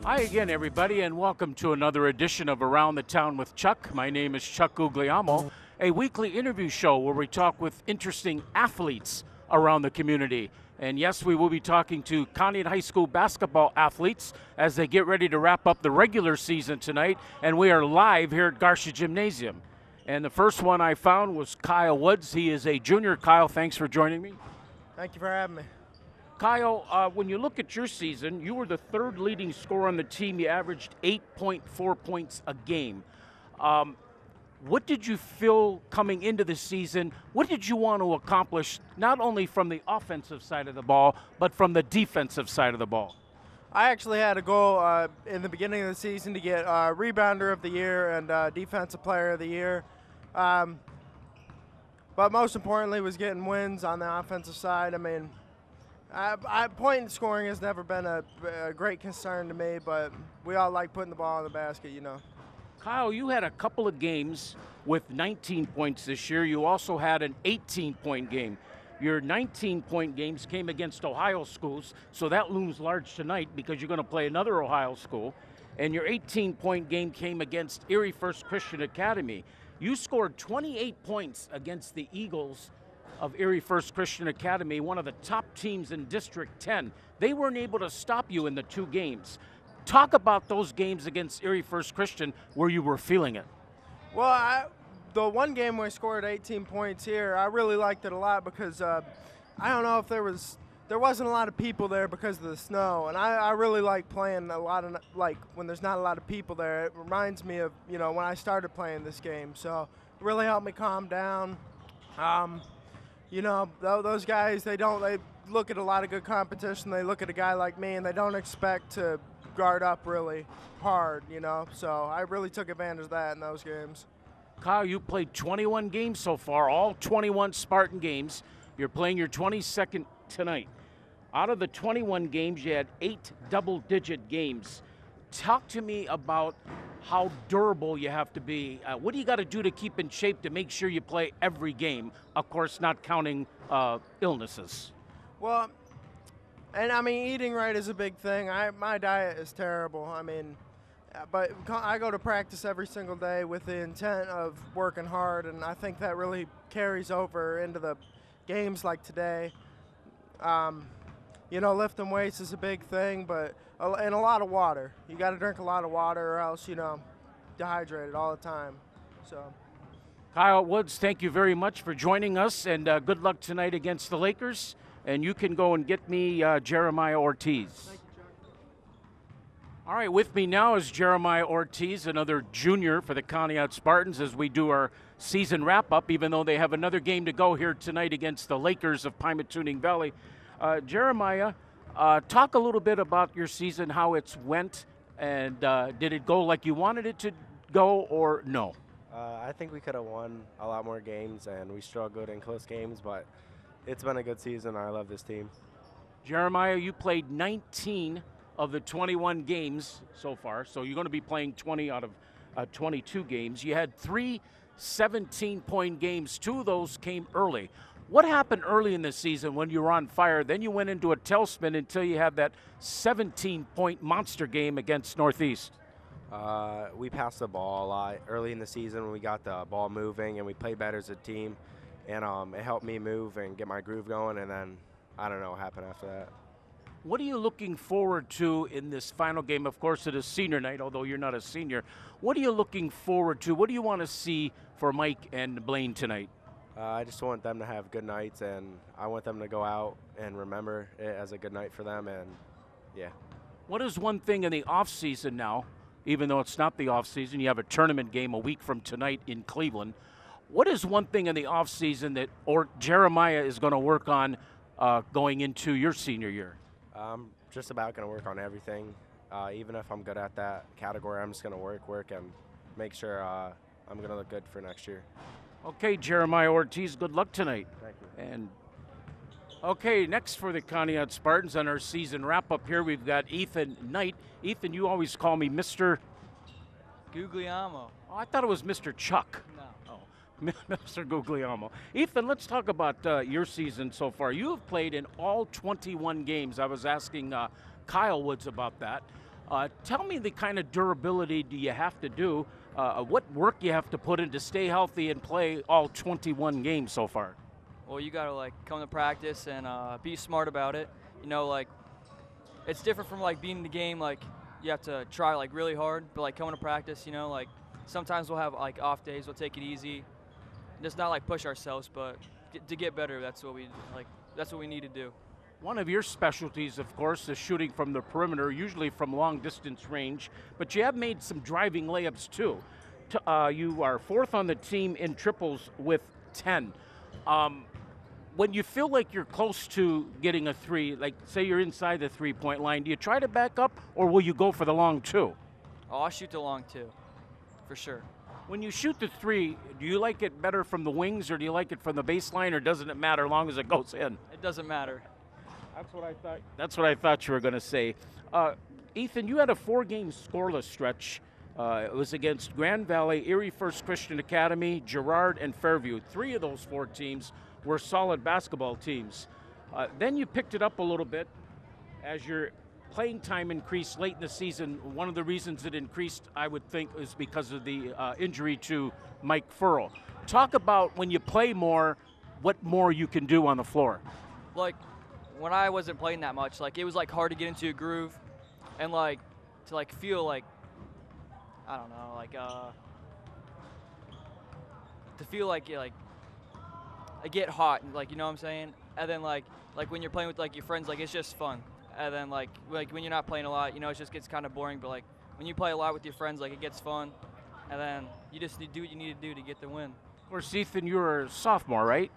Hi again, everybody, and welcome to another edition of Around the Town with Chuck. My name is Chuck Guglielmo, a weekly interview show where we talk with interesting athletes around the community. And yes, we will be talking to Conneaut High School basketball athletes as they get ready to wrap up the regular season tonight, and we are live here at Garcia Gymnasium. And the first one I found was Kyle Woods. He is a junior. Kyle, thanks for joining me. Thank you for having me. Kyle, when you look at your season, you were the third leading scorer on the team. You averaged 8.4 points a game. What did you feel coming into the season? What did you want to accomplish, not only from the offensive side of the ball, but from the defensive side of the ball? I actually had a goal in the beginning of the season to get Rebounder of the Year and Defensive Player of the Year. But most importantly was getting wins on the offensive side. I mean, point scoring has never been a great concern to me, but we all like putting the ball in the basket, you know. Kyle, you had a couple of games with 19 points this year. You also had an 18-point game. Your 19-point games came against Ohio schools, so that looms large tonight because you're going to play another Ohio school. And your 18-point game came against Erie First Christian Academy. You scored 28 points against the Eagles of Erie First Christian Academy, one of the top teams in District 10. They weren't able to stop you in the two games. Talk about those games against Erie First Christian where you were feeling it. Well, the one game where I scored 18 points here, I really liked it a lot because I don't know if there wasn't a lot of people there because of the snow, and I really like playing a lot of, like, when there's not a lot of people there. It reminds me of, you know, when I started playing this game, so it really helped me calm down. You know, those guys, they look at a lot of good competition. They look at a guy like me, and they don't expect to guard up really hard, you know. So I really took advantage of that in those games. Kyle, you played 21 games so far, all 21 Spartan games. You're playing your 22nd tonight. Out of the 21 games, you had 8 double-digit games. Talk to me about how durable you have to be. What do you got to do to keep in shape to make sure you play every game? Of course, not counting illnesses. Well, and I mean, eating right is a big thing. My diet is terrible. I mean, but I go to practice every single day with the intent of working hard, and I think that really carries over into the games like today. You know, lifting weights is a big thing, and a lot of water. You got to drink a lot of water or else, you know, dehydrated all the time. So, Kyle Woods, thank you very much for joining us, and good luck tonight against the Lakers. And you can go and get me Jeremiah Ortiz. thank you, Chuck. All right, with me now is Jeremiah Ortiz, another junior for the Conneaut Spartans as we do our season wrap-up, even though they have another game to go here tonight against the Lakers of Pymatuning Valley. Jeremiah, talk a little bit about your season, how it's went, and did it go like you wanted it to go or no? I think we could have won a lot more games, and we struggled in close games, but it's been a good season. I love this team. Jeremiah, you played 19 of the 21 games so far, so you're going to be playing 20 out of 22 games. You had 3 17-point games. 2 of those came early. What happened early in the season when you were on fire? Then you went into a tailspin until you had that 17-point monster game against Northeast. We passed the ball a lot early in the season when we got the ball moving, and we played better as a team. And it helped me move and get my groove going, and then I don't know what happened after that. What are you looking forward to in this final game? Of course, it is senior night, although you're not a senior. What are you looking forward to? What do you want to see for Mike and Blaine tonight? I just want them to have good nights, and I want them to go out and remember it as a good night for them, and yeah. What is one thing in the off-season now, even though it's not the off-season, you have a tournament game a week from tonight in Cleveland. What is one thing in the offseason that Jeremiah is going to work on going into your senior year? I'm just about going to work on everything. Even if I'm good at that category, I'm just going to work, and make sure I'm going to look good for next year. Okay, Jeremiah Ortiz, good luck tonight. Thank you. And okay, next for the Conneaut Spartans on our season wrap-up here, we've got Ethan Knight. Ethan, you always call me Mr. Guglielmo. Oh, I thought it was Mr. Chuck. No. Mr. Guglielmo. Ethan, let's talk about your season so far. You have played in all 21 games. I was asking Kyle Woods about that. Tell me the kind of durability do you have to do, what work you have to put in to stay healthy and play all 21 games so far? Well, you gotta like come to practice and be smart about it. You know, like it's different from like being in the game. Like you have to try like really hard, but like coming to practice, you know, like sometimes we'll have like off days. We'll take it easy, just not like push ourselves, but to get better. That's what we like. That's what we need to do. One of your specialties, of course, is shooting from the perimeter, usually from long distance range, but you have made some driving layups too. You are 4th on the team in triples with 10. When you feel like you're close to getting a 3, like say you're inside the 3-point line, do you try to back up or will you go for the long 2? Oh, I'll shoot the long 2, for sure. When you shoot the 3, do you like it better from the wings or do you like it from the baseline, or doesn't it matter as long as it goes in? It doesn't matter. That's what I thought you were going to say. Ethan, you had a 4-game scoreless stretch. It was against Grand Valley, Erie First Christian Academy, Girard, and Fairview. 3 of those 4 teams were solid basketball teams. Then you picked it up a little bit as your playing time increased late in the season. One of the reasons it increased, I would think, is because of the injury to Mike Furl. Talk about when you play more, what more you can do on the floor. Like when I wasn't playing that much, like it was like hard to get into a groove, and like to like feel like I don't know, like to feel like I get hot, like you know what I'm saying, and then like when you're playing with like your friends, like it's just fun, and then like when you're not playing a lot, you know, it just gets kind of boring, but like when you play a lot with your friends, like it gets fun, and then you just do what you need to do to get the win. Of course, Ethan, you're a sophomore, right?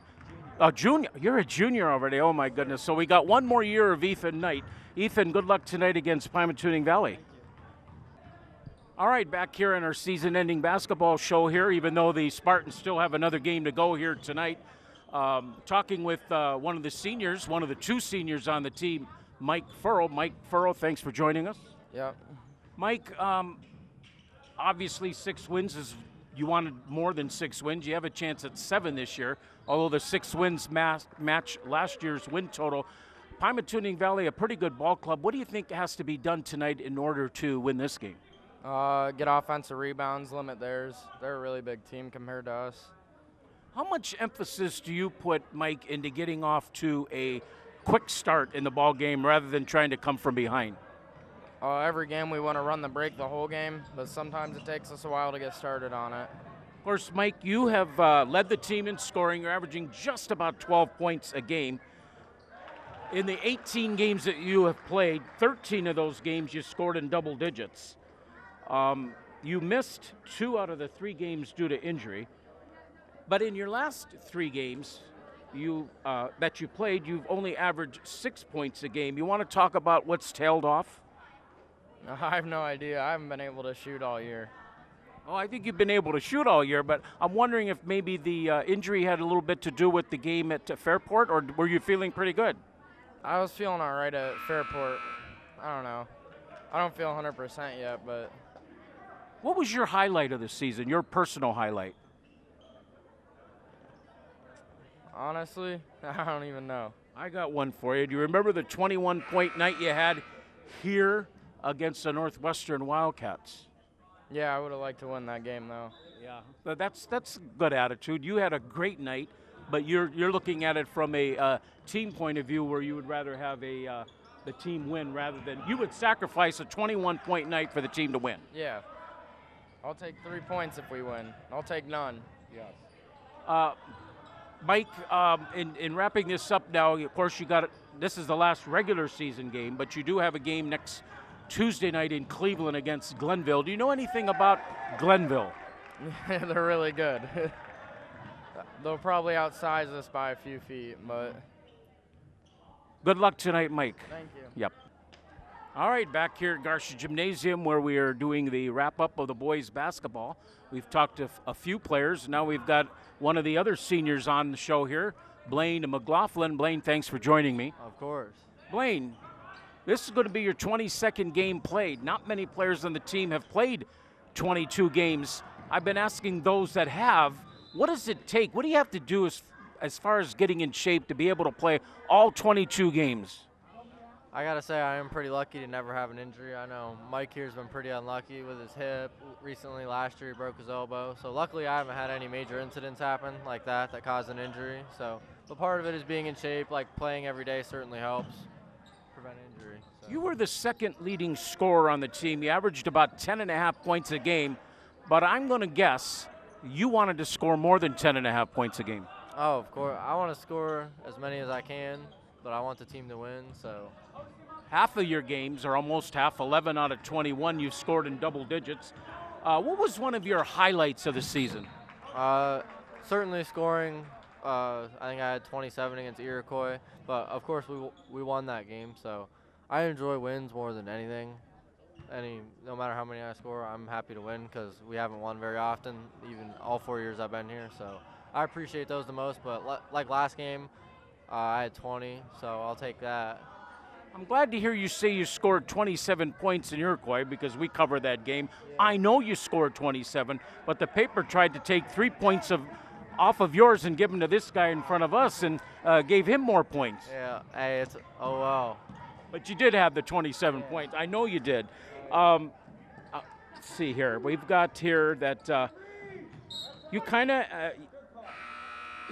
Junior. You're a junior already. Oh my goodness. So we got one more year of Ethan Knight. Ethan, good luck tonight against Pymatuning Valley. All right, back here in our season-ending basketball show here, even though the Spartans still have another game to go here tonight. Talking with one of the seniors, one of the 2 seniors on the team, Mike Furl. Mike Furl, thanks for joining us. Yeah. Mike, obviously 6 wins is, you wanted more than 6 wins. You have a chance at 7 this year, although the 6 wins match last year's win total. Pymatuning Valley, a pretty good ball club. What do you think has to be done tonight in order to win this game? Get offensive rebounds, limit theirs. They're a really big team compared to us. How much emphasis do you put, Mike, into getting off to a quick start in the ball game rather than trying to come from behind? Every game we want to run the break the whole game, but sometimes it takes us a while to get started on it. Of course, Mike, you have led the team in scoring. You're averaging just about 12 points a game. In the 18 games that you have played, 13 of those games you scored in double digits. You missed 2 out of the 3 games due to injury. But in your last 3 games that you played, you've only averaged 6 points a game. You want to talk about what's tailed off? I have no idea. I haven't been able to shoot all year. Oh, I think you've been able to shoot all year, but I'm wondering if maybe the injury had a little bit to do with the game at Fairport, or were you feeling pretty good? I was feeling all right at Fairport. I don't know. I don't feel 100% yet, but... What was your highlight of the season, your personal highlight? Honestly, I don't even know. I got one for you. Do you remember the 21-point night you had here against the Northwestern Wildcats? Yeah, I would have liked to win that game, though. Yeah, but that's a good attitude. You had a great night, but you're looking at it from a team point of view where you would rather have the team win rather than you would sacrifice a 21-point night for the team to win. Yeah. I'll take 3 points if we win. I'll take none. Yes. Mike, in wrapping this up now, of course, this is the last regular season game, but you do have a game next Tuesday night in Cleveland against Glenville. Do you know anything about Glenville? They're really good. They'll probably outsize us by a few feet, but... Good luck tonight, Mike. Thank you. Yep. All right, back here at Garcia Gymnasium where we are doing the wrap-up of the boys' basketball. We've talked to a few players. Now we've got one of the other seniors on the show here, Blaine McLaughlin. Blaine, thanks for joining me. Of course. Blaine, this is going to be your 22nd game played. Not many players on the team have played 22 games. I've been asking those that have, what does it take? What do you have to do as far as getting in shape to be able to play all 22 games? I gotta say I am pretty lucky to never have an injury. I know Mike here's been pretty unlucky with his hip. Recently, last year he broke his elbow. So luckily I haven't had any major incidents happen like that caused an injury. So, but part of it is being in shape. Like playing every day certainly helps prevent injury. So. You were the second leading scorer on the team. You averaged about 10.5 points a game, but I'm going to guess you wanted to score more than 10.5 points a game. Oh, of course. I want to score as many as I can, but I want the team to win. So. Half of your games, or almost half, 11 out of 21, you've scored in double digits. What was one of your highlights of the season? Certainly scoring. I think I had 27 against Iroquois, but of course we won that game. So I enjoy wins more than anything. No matter how many I score, I'm happy to win because we haven't won very often, even all 4 years I've been here. So I appreciate those the most. But like last game, I had 20, so I'll take that. I'm glad to hear you say you scored 27 points in Iroquois because we covered that game. Yeah. I know you scored 27, but the paper tried to take 3 points off of yours and give them to this guy in front of us and gave him more points. Yeah, hey, oh wow. But you did have the 27 points. I know you did. Let's see here. We've got here that you kind of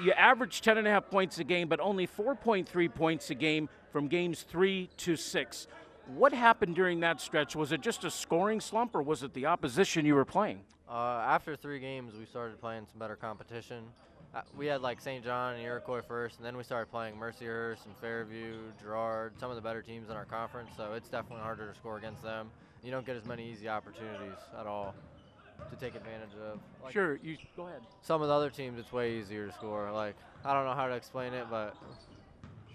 you averaged 10.5 points a game, but only 4.3 points a game from games 3 to 6. What happened during that stretch? Was it just a scoring slump, or was it the opposition you were playing? After 3 games, we started playing some better competition. We had like St. John and Iroquois first, and then we started playing Mercyhurst and Fairview, Girard, some of the better teams in our conference, so it's definitely harder to score against them. You don't get as many easy opportunities at all to take advantage of. Like sure, you go ahead. Some of the other teams, it's way easier to score. Like, I don't know how to explain it, but...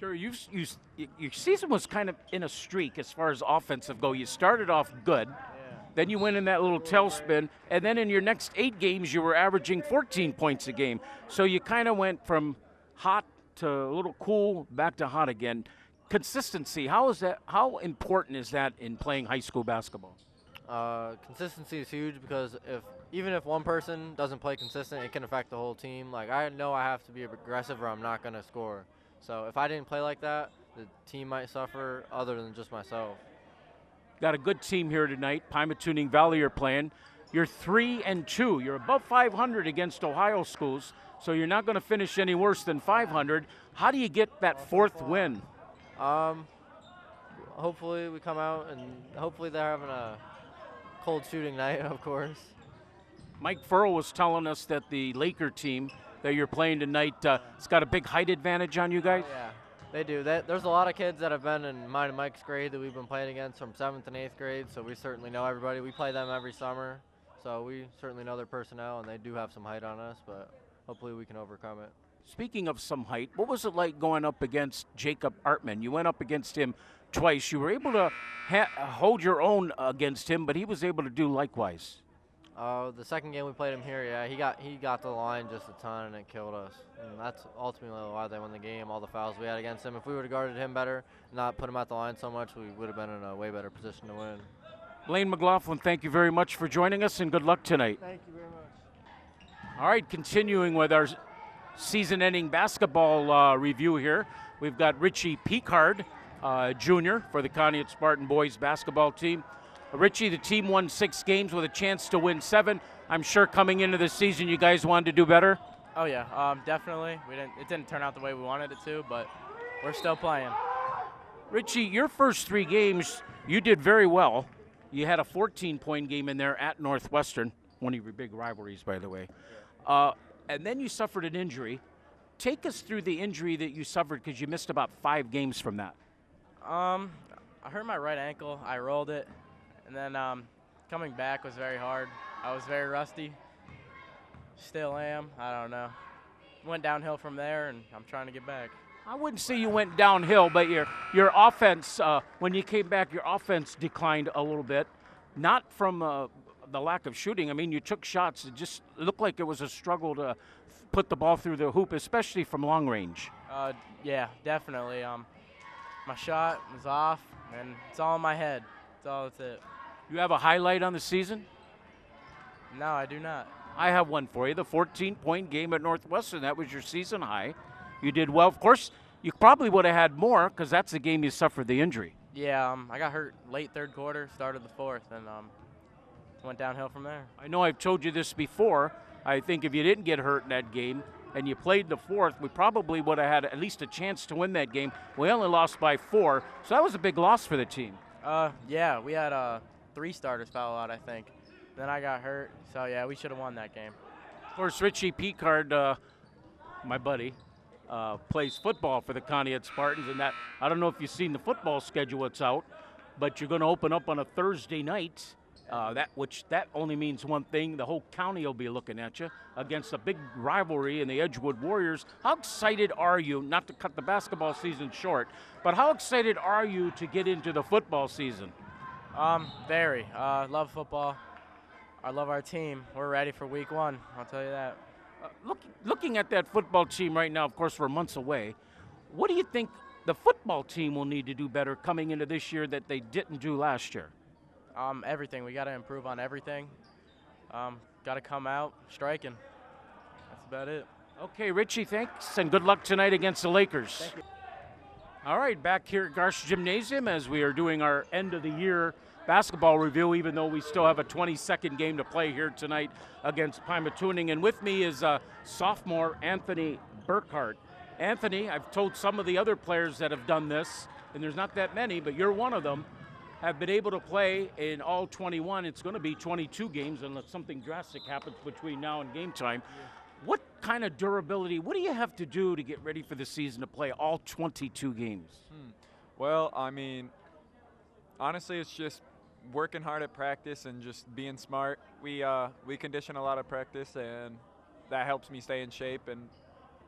Sure, your season was kind of in a streak as far as offensive go. You started off good, then you went in that little tailspin, and then in your next 8 games, you were averaging 14 points a game. So you kind of went from hot to a little cool, back to hot again. Consistency, how important is that in playing high school basketball? Consistency is huge because even if one person doesn't play consistent, it can affect the whole team. Like, I know I have to be aggressive or I'm not going to score. So if I didn't play like that, the team might suffer other than just myself. Got a good team here tonight. Pymatuning Valley are playing. You're 3-2. You're above 500 against Ohio schools, so you're not going to finish any worse than 500. How do you get that 4th win? Hopefully we come out and hopefully they're having a cold shooting night, of course. Mike Furrow was telling us that the Laker team that you're playing tonight, it's got a big height advantage on you guys? Oh, yeah, they do. There's a lot of kids that have been in mine and Mike's grade that we've been playing against from 7th and 8th grade, so we certainly know everybody. We play them every summer, so we certainly know their personnel, and they do have some height on us, but hopefully we can overcome it. Speaking of some height, what was it like going up against Jacob Artman? You went up against him twice. You were able to hold your own against him, but he was able to do likewise. The second game we played him here, yeah, he got to the line just a ton and it killed us. And that's ultimately why they won the game, all the fouls we had against him. If we would have guarded him better, not put him at the line so much, we would have been in a way better position to win. Blaine McLaughlin, thank you very much for joining us and good luck tonight. Thank you very much. All right, continuing with our season-ending basketball review here. We've got Richie Picard, Jr. for the Conneaut Spartan boys basketball team. Richie, the team won 6 games with a chance to win 7. I'm sure coming into the season you guys wanted to do better? Oh yeah, definitely. It didn't turn out the way we wanted it to, but we're still playing. Richie, your first 3 games, you did very well. You had a 14-point game in there at Northwestern, one of your big rivalries, by the way. And then you suffered an injury. Take us through the injury that you suffered because you missed about 5 games from that. I hurt my right ankle. I rolled it. And then coming back was very hard. I was very rusty. Still am. I don't know. Went downhill from there, and I'm trying to get back. I wouldn't say you went downhill, but your offense, when you came back, your offense declined a little bit. Not from the lack of shooting. I mean, you took shots. It just looked like it was a struggle to put the ball through the hoop, especially from long range. Yeah, definitely. My shot was off, and it's all in my head. That's it. You have a highlight on the season? No, I do not. I have one for you. The 14-point game at Northwestern. That was your season high. You did well. Of course, you probably would have had more because that's the game you suffered the injury. Yeah, I got hurt late third quarter, started the fourth, and went downhill from there. I know I've told you this before. I think if you didn't get hurt in that game and you played the fourth, we probably would have had at least a chance to win that game. We only lost by 4, so that was a big loss for the team. Yeah, we had 3 starters foul out, I think. Then I got hurt, so yeah, we should have won that game. Of course, Richie Picard, my buddy, plays football for the Conneaut Spartans, and that I don't know if you've seen the football schedule that's out, but you're going to open up on a Thursday night. That only means one thing: the whole county will be looking at you against a big rivalry in the Edgewood Warriors. How excited are you, not to cut the basketball season short, but how excited are you to get into the football season? Very. Love football. I love our team. We're ready for week 1, I'll tell you that. Looking at that football team right now, of course, we're months away. What do you think the football team will need to do better coming into this year that they didn't do last year? Everything. We got to improve on everything. Got to come out striking. That's about it. Okay, Richie, thanks, and good luck tonight against the Lakers. Thank you. All right, back here at Garsh Gymnasium as we are doing our end-of-the-year basketball review, even though we still have a 22nd game to play here tonight against Pymatuning. And with me is sophomore Anthony Burkhart. Anthony, I've told some of the other players that have done this, and there's not that many, but you're one of them, have been able to play in all 21. It's going to be 22 games unless something drastic happens between now and game time. What kind of durability, what do you have to do to get ready for the season to play all 22 games? Well, I mean, honestly, it's just working hard at practice and just being smart. We condition a lot of practice, and that helps me stay in shape and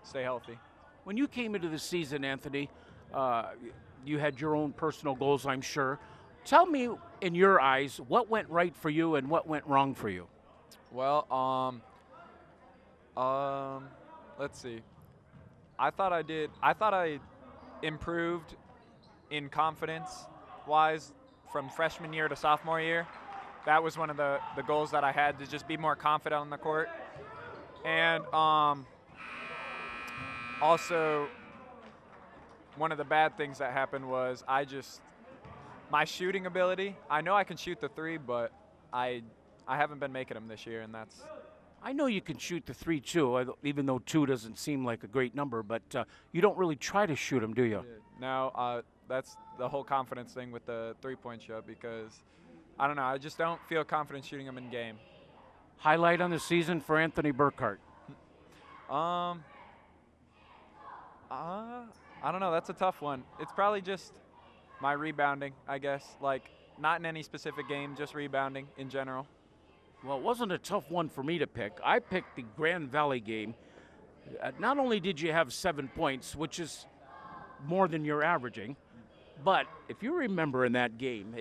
stay healthy. When you came into the season, Anthony, you had your own personal goals, I'm sure. Tell me, in your eyes, what went right for you and what went wrong for you? Well, let's see. I thought I improved in confidence-wise from freshman year to sophomore year. That was one of the goals that I had, to just be more confident on the court. And also, one of the bad things that happened was my shooting ability. I know I can shoot the 3, but I haven't been making them this year, and that's. I know you can shoot the 3 too, even though 2 doesn't seem like a great number, but you don't really try to shoot them, do you? No, that's the whole confidence thing with the 3-point shot, because I don't know, I just don't feel confident shooting them in game. Highlight on the season for Anthony Burkhart? I don't know, that's a tough one. It's probably just my rebounding, I guess. Like, not in any specific game, just rebounding in general. Well, it wasn't a tough one for me to pick. I picked the Grand Valley game. Not only did you have 7 points, which is more than you're averaging, but if you remember in that game,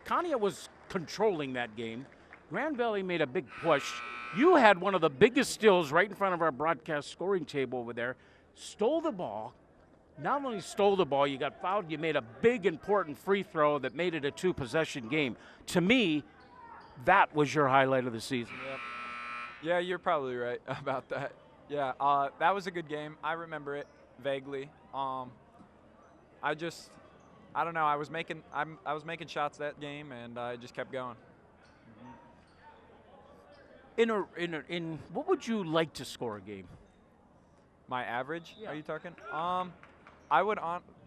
Conneaut was controlling that game. Grand Valley made a big push. You had one of the biggest steals right in front of our broadcast scoring table over there, stole the ball. Not only stole the ball, you got fouled, you made a big, important free throw that made it a 2-possession game. To me, that was your highlight of the season. Yeah, you're probably right about that. Yeah, that was a good game. I remember it vaguely. I don't know. I was making shots that game, and I just kept going. In what would you like to score a game? My average? Yeah. Are you talking?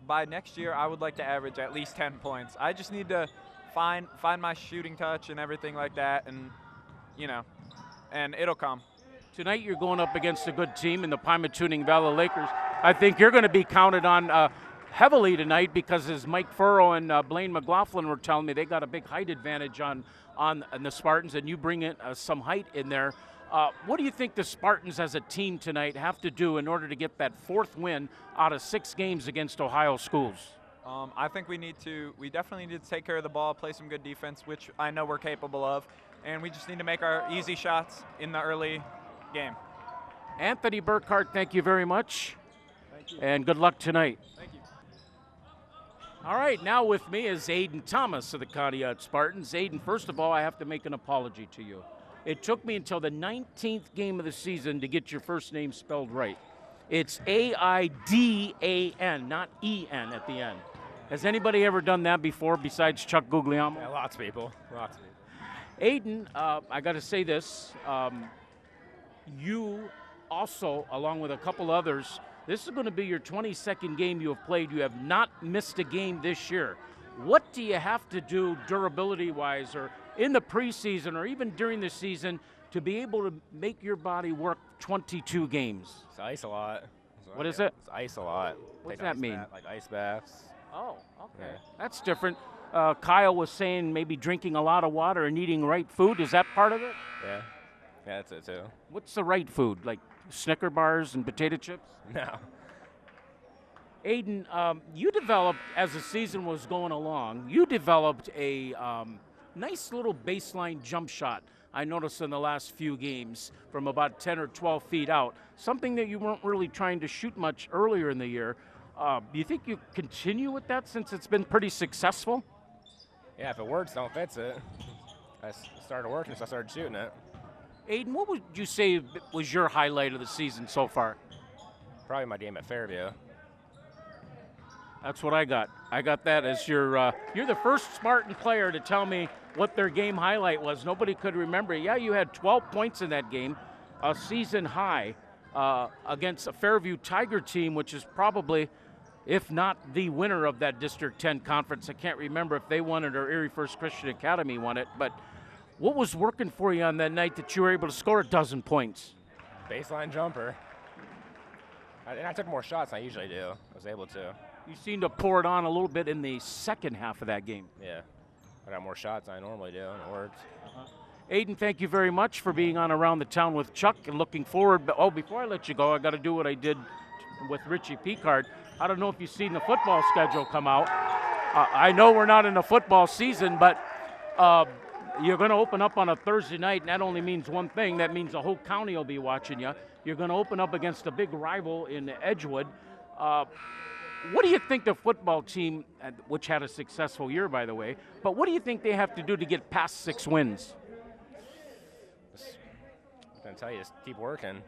By next year, I would like to average at least 10 points. I just need to find my shooting touch and everything like that, and and it'll come. Tonight you're going up against a good team in the Pymatuning Valley Lakers. I think you're going to be counted on heavily tonight, because as Mike Furrow and Blaine McLaughlin were telling me, they got a big height advantage on the Spartans, and you bring in some height in there. What do you think the Spartans as a team tonight have to do in order to get that 4th win out of 6 games against Ohio schools? I think we definitely need to take care of the ball, play some good defense, which I know we're capable of, and we just need to make our easy shots in the early game. Anthony Burkhart, thank you very much. Thank you. And good luck tonight. Thank you. All right, now with me is Aiden Thomas of the Conneaut Spartans. Aiden, first of all, I have to make an apology to you. It took me until the 19th game of the season to get your first name spelled right. It's Aidan, not En at the end. Has anybody ever done that before besides Chuck Guglielmo? Yeah, lots of people. Lots of people. Aiden, I got to say this. You also, along with a couple others, this is going to be your 22nd game you have played. You have not missed a game this year. What do you have to do durability-wise or in the preseason or even during the season to be able to make your body work 22 games? It's ice a lot. What is it? It's ice a lot. What's Take that ice mean? like ice baths. Oh, okay. Yeah. That's different. Kyle was saying maybe drinking a lot of water and eating right food. Is that part of it? Yeah. Yeah, that's it too. What's the right food? Like Snicker bars and potato chips? No. Aiden, you developed, as the season was going along, you developed a nice little baseline jump shot, I noticed in the last few games, from about 10 or 12 feet out, something that you weren't really trying to shoot much earlier in the year. Do you think you continue with that since it's been pretty successful? Yeah, if it works, don't fix it. I started working, so I started shooting it. Aiden, what would you say was your highlight of the season so far? Probably my game at Fairview. That's what I got. I got that as you're the first Spartan player to tell me what their game highlight was. Nobody could remember. Yeah, you had 12 points in that game, a season high against a Fairview Tiger team, which is probably, if not the winner of that District 10 conference. I can't remember if they won it or Erie First Christian Academy won it, but what was working for you on that night that you were able to score a dozen points? Baseline jumper. And I took more shots than I usually do. I was able to. You seemed to pour it on a little bit in the second half of that game. Yeah. I got more shots than I normally do, and it worked. Aiden, thank you very much for being on Around the Town with Chuck and looking forward. Oh, before I let you go, I got to do what I did with Richie Picard. I don't know if you've seen the football schedule come out. I know we're not in a football season, but you're going to open up on a Thursday night, and that only means one thing. That means the whole county will be watching you. You're going to open up against a big rival in Edgewood. What do you think the football team, which had a successful year, by the way, but what do you think they have to do to get past 6 wins? I'm going to tell you, just keep working.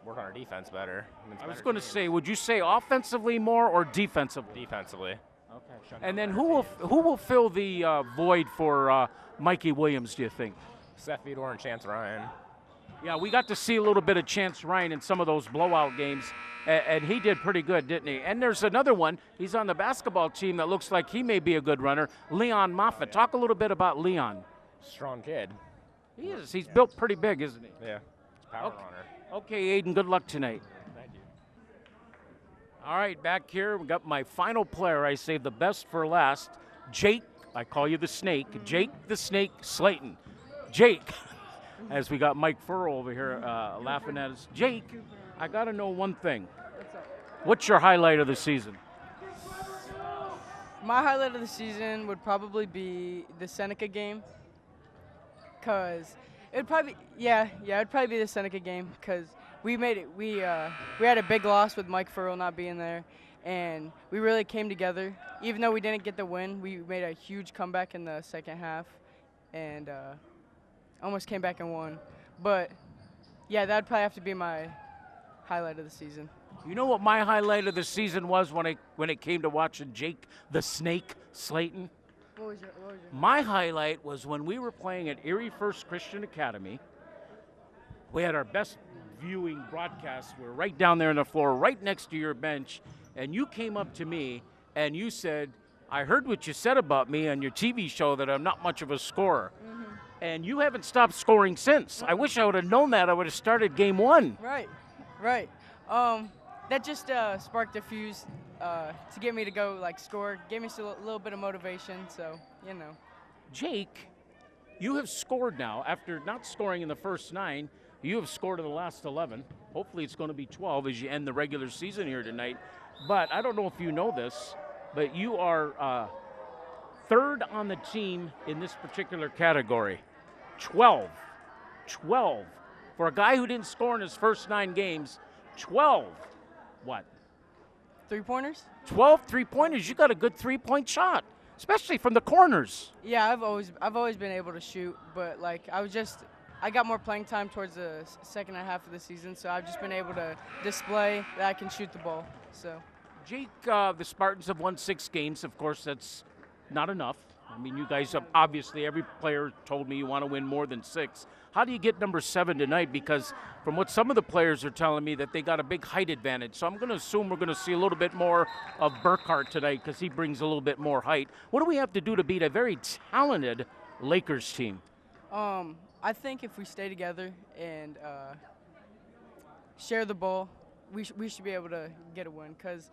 Work on our defense better. I was going to say, would you say offensively more or defensively? Defensively. Okay. And then who will fill the void for Mikey Williams, do you think? Seth Fedor and Chance Ryan. Yeah, we got to see a little bit of Chance Ryan in some of those blowout games, and he did pretty good, didn't he? And there's another one. He's on the basketball team that looks like he may be a good runner, Leon Moffitt. Talk a little bit about Leon. Strong kid. He is. He's built pretty big, isn't he? Yeah. Power runner. Okay, Aiden, good luck tonight. Thank you. All right, back here, we got my final player. I saved the best for last. Jake, I call you the Snake. Jake the Snake Slayton. Jake, as we got Mike Furrow over here laughing at us. Jake, I got to know one thing. What's your highlight of the season? My highlight of the season would probably be the Seneca game, cause it'd probably it'd probably be the Seneca game, cause we made it. We had a big loss with Mike Furrow not being there, and we really came together. Even though we didn't get the win, we made a huge comeback in the second half, and almost came back and won. But yeah, that'd probably have to be my highlight of the season. You know what my highlight of the season was when it came to watching Jake the Snake Slayton? What was your My highlight was when we were playing at Erie First Christian Academy. We had our best viewing broadcast. We were right down there on the floor, right next to your bench, and you came up to me and you said, I heard what you said about me on your TV show that I'm not much of a scorer. Mm-hmm. And you haven't stopped scoring since. I wish I would have known that. I would have started game one. Right. That just sparked a fuse to get me to go score. Gave me a little bit of motivation. So Jake, you have scored now after not scoring in the first 9. You have scored in the last 11. Hopefully, it's going to be 12 as you end the regular season here tonight. But I don't know if you know this, but you are third on the team in this particular category. 12 for a guy who didn't score in his first 9 games. 12. What? 3-pointers? 12 3-pointers. You got a good 3-point shot, especially from the corners. Yeah, I've always been able to shoot, but I got more playing time towards the second half of the season, so I've just been able to display that I can shoot the ball. So. Jake, the Spartans have won 6 games. Of course, that's not enough. I mean, you guys have obviously, every player told me you want to win more than 6. How do you get number 7 tonight? Because from what some of the players are telling me, that they got a big height advantage. So I'm going to assume we're going to see a little bit more of Burkhart tonight because he brings a little bit more height. What do we have to do to beat a very talented Lakers team? I think if we stay together and share the ball, we should be able to get a win. Because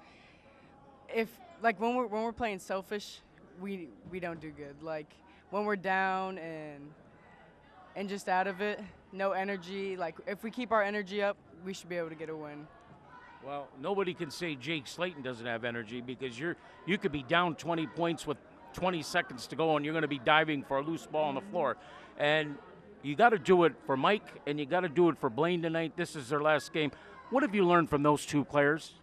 if when we're playing selfish, we don't do good. Like when we're down and just out of it, no energy. Like if we keep our energy up, we should be able to get a win. Well, nobody can say Jake Slayton doesn't have energy, because you could be down 20 points with 20 seconds to go, and you're going to be diving for a loose ball on the floor. And you got to do it for Mike, and you got to do it for Blaine tonight. This is their last game. What have you learned from those 2 players?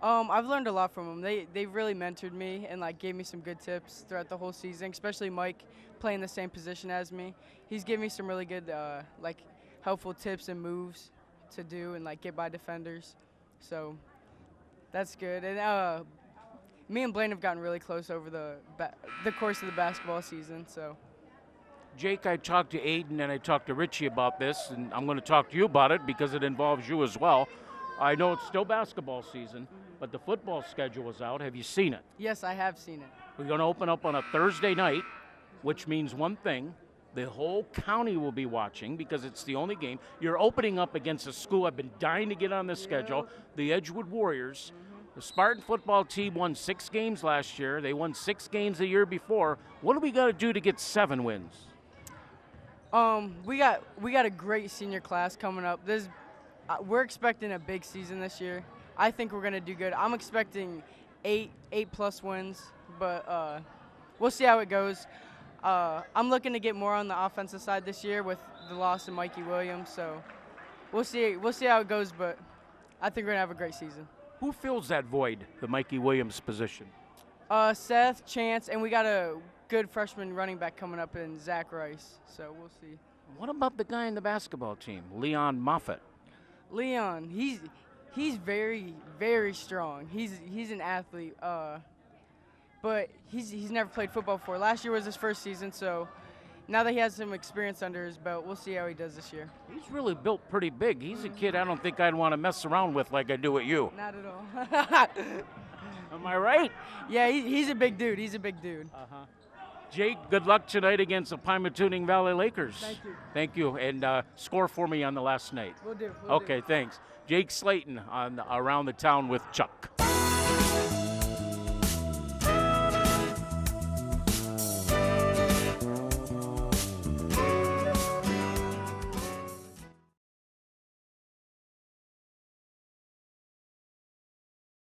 I've learned a lot from them. They really mentored me and gave me some good tips throughout the whole season, especially Mike playing the same position as me. He's given me some really good helpful tips and moves to do and get by defenders. So that's good. And me and Blaine have gotten really close over the course of the basketball season. So. Jake, I talked to Aiden and I talked to Richie about this, and I'm going to talk to you about it because it involves you as well. I know it's still basketball season, but the football schedule is out. Have you seen it? Yes, I have seen it. We're going to open up on a Thursday night, which means one thing. The whole county will be watching because it's the only game. You're opening up against a school I've been dying to get on this schedule, the Edgewood Warriors. The Spartan football team won 6 games last year. They won 6 games the year before. What do we got to do to get 7 wins? We got a great senior class coming up. We're expecting a big season this year. I think we're gonna do good. I'm expecting 8+ wins, but we'll see how it goes. I'm looking to get more on the offensive side this year with the loss of Mikey Williams. So we'll see how it goes, but I think we're gonna have a great season. Who fills that void, the Mikey Williams position? Seth, Chance, and we got a good freshman running back coming up in Zach Rice. So we'll see. What about the guy in the basketball team, Leon Moffitt? Leon, he's very, very strong. He's an athlete, but he's never played football before. Last year was his first season, so now that he has some experience under his belt, we'll see how he does this year. He's really built pretty big. He's a kid I don't think I'd want to mess around with like I do with you. Not at all. Am I right? Yeah, he's a big dude. He's a big dude. Uh-huh. Jake, good luck tonight against the Pymatuning Valley Lakers. Thank you. Thank you, and score for me on the last night. We'll do. Okay, thanks. Jake Slayton on Around the Town with Chuck.